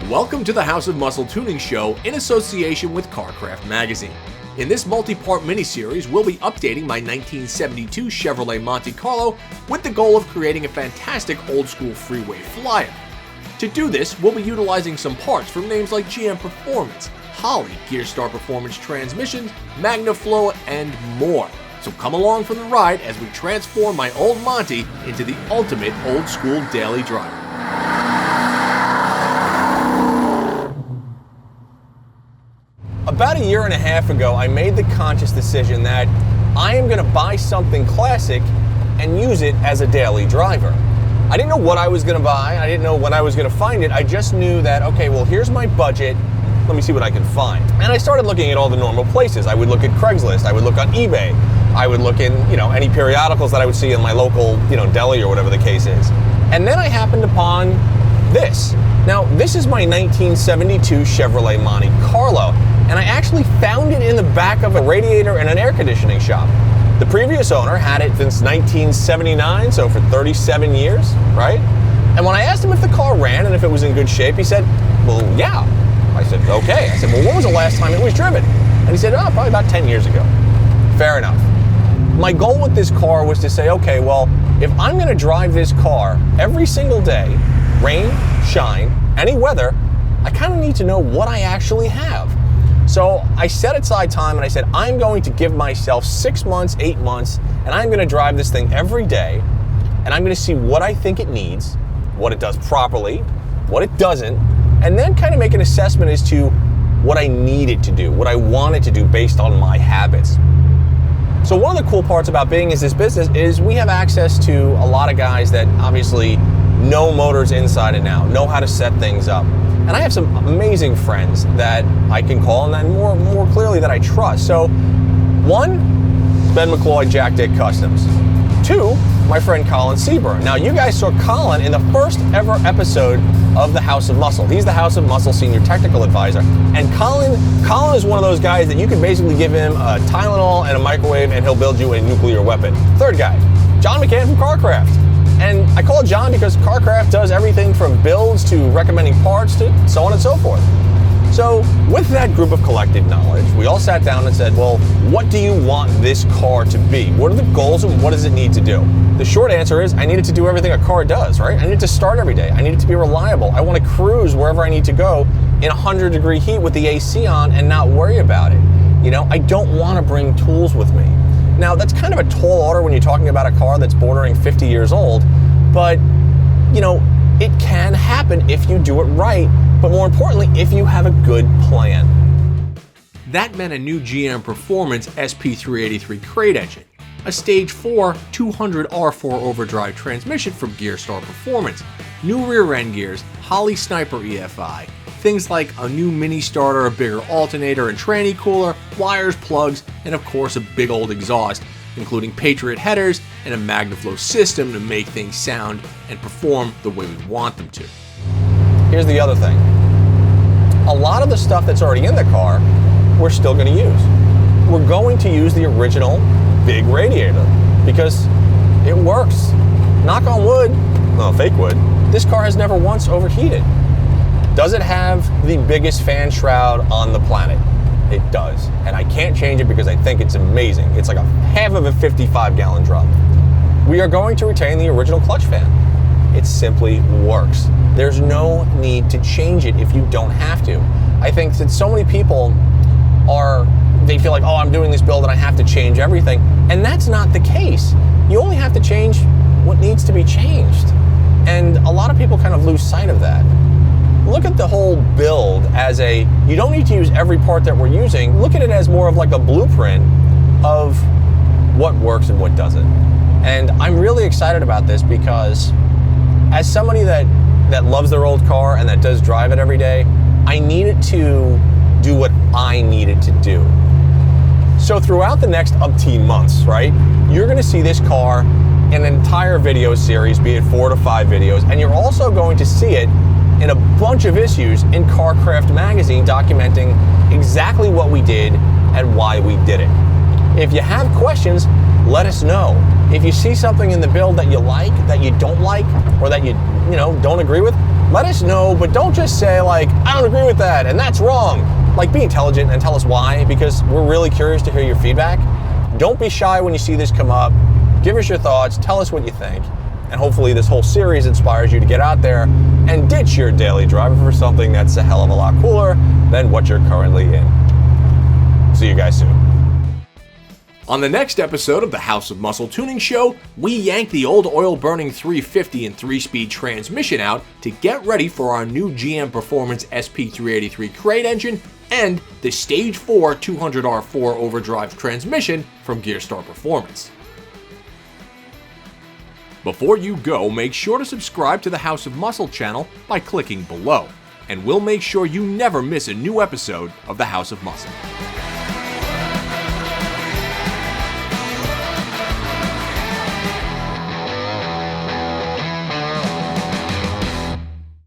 Welcome to the House of Muscle Tuning Show in association with CarCraft Magazine. In this multi-part mini-series, we'll be updating my 1972 Chevrolet Monte Carlo with the goal of creating a fantastic old-school freeway flyer. To do this, we'll be utilizing some parts from names like GM Performance, Holley, Gearstar Performance Transmissions, MagnaFlow, and more. So come along for the ride as we transform my old Monte into the ultimate old-school daily driver. About a year and a half ago, I made the conscious decision that I am going to buy something classic and use it as a daily driver. I didn't know what I was going to buy. I didn't know when I was going to find it. I just knew that, okay, well, here's my budget. Let me see what I can find. And I started looking at all the normal places. I would look at Craigslist. I would look on eBay. I would look in, any periodicals that I would see in my local, deli or whatever the case is. And then I happened upon this. Now, this is my 1972 Chevrolet Monte Carlo. And I actually found it in the back of a radiator in an air conditioning shop. The previous owner had it since 1979, so for 37 years, right? And when I asked him if the car ran and if it was in good shape, he said, well, yeah. I said, okay. I said, well, when was the last time it was driven? And he said, oh, probably about 10 years ago. Fair enough. My goal with this car was to say, okay, well, if I'm going to drive this car every single day, rain, shine, any weather, I kind of need to know what I actually have. So I set aside time and I said, I'm going to give myself 6 months, 8 months, and I'm going to drive this thing every day, and I'm going to see what I think it needs, what it does properly, what it doesn't, and then kind of make an assessment as to what I need it to do, what I want it to do based on my habits. So one of the cool parts about being in this business is we have access to a lot of guys that obviously know motors inside and out, know how to set things up. And I have some amazing friends that I can call, and then more clearly that I trust. So, one, Ben McCloy, Jack Dick Customs. Two, my friend Colin Seaburn. Now, you guys saw Colin in the first ever episode of the House of Muscle. He's the House of Muscle Senior Technical Advisor. And Colin is one of those guys that you can basically give him a Tylenol and a microwave, and he'll build you a nuclear weapon. Third guy, John McCann from CarCraft. And I call John because CarCraft does everything from builds to recommending parts to so on and so forth. So with that group of collective knowledge, we all sat down and said, well, what do you want this car to be? What are the goals and what does it need to do? The short answer is I need it to do everything a car does, right? I need it to start every day. I need it to be reliable. I want to cruise wherever I need to go in 100-degree heat with the AC on and not worry about it. I don't want to bring tools with me. Now, that's kind of a tall order when you're talking about a car that's bordering 50 years old, but, it can happen if you do it right, but more importantly, if you have a good plan. That meant a new GM Performance SP383 crate engine, a Stage 4 200 R4 overdrive transmission from Gearstar Performance, new rear end gears, Holley Sniper EFI, things like a new mini starter, a bigger alternator and tranny cooler, wires, plugs, and of course a big old exhaust, including Patriot headers and a MagnaFlow system to make things sound and perform the way we want them to. Here's the other thing. A lot of the stuff that's already in the car, we're still going to use. We're going to use the original big radiator because it works. Knock on wood, well, fake wood, this car has never once overheated. Does it have the biggest fan shroud on the planet? It does. And I can't change it because I think it's amazing. It's like a half of a 55-gallon drum. We are going to retain the original clutch fan. It simply works. There's no need to change it if you don't have to. I think that so many people they feel like, oh, I'm doing this build and I have to change everything. And that's not the case. You only have to change what needs to be changed. And a lot of people kind of lose sight of that. Look at the whole build as you don't need to use every part that we're using. Look at it as more of like a blueprint of what works and what doesn't. And I'm really excited about this because as somebody that loves their old car and that does drive it every day, I need it to do what I need it to do. So throughout the next umpteen months, right, you're gonna see this car in an entire video series, be it 4 to 5 videos, and you're also going to see it in a bunch of issues in CarCraft Magazine documenting exactly what we did and why we did it. If you have questions, let us know. If you see something in the build that you like, that you don't like, or that you don't agree with, let us know, but don't just say like, I don't agree with that, and that's wrong. Like, be intelligent and tell us why, because we're really curious to hear your feedback. Don't be shy when you see this come up. Give us your thoughts, tell us what you think, and hopefully this whole series inspires you to get out there and ditch your daily driver for something that's a hell of a lot cooler than what you're currently in. See you guys soon. On the next episode of the House of Muscle Tuning Show, we yank the old oil-burning 350 and 3-speed transmission out to get ready for our new GM Performance SP383 crate engine and the Stage 4 200R4 overdrive transmission from Gearstar Performance. Before you go, make sure to subscribe to the House of Muscle channel by clicking below, and we'll make sure you never miss a new episode of the House of Muscle.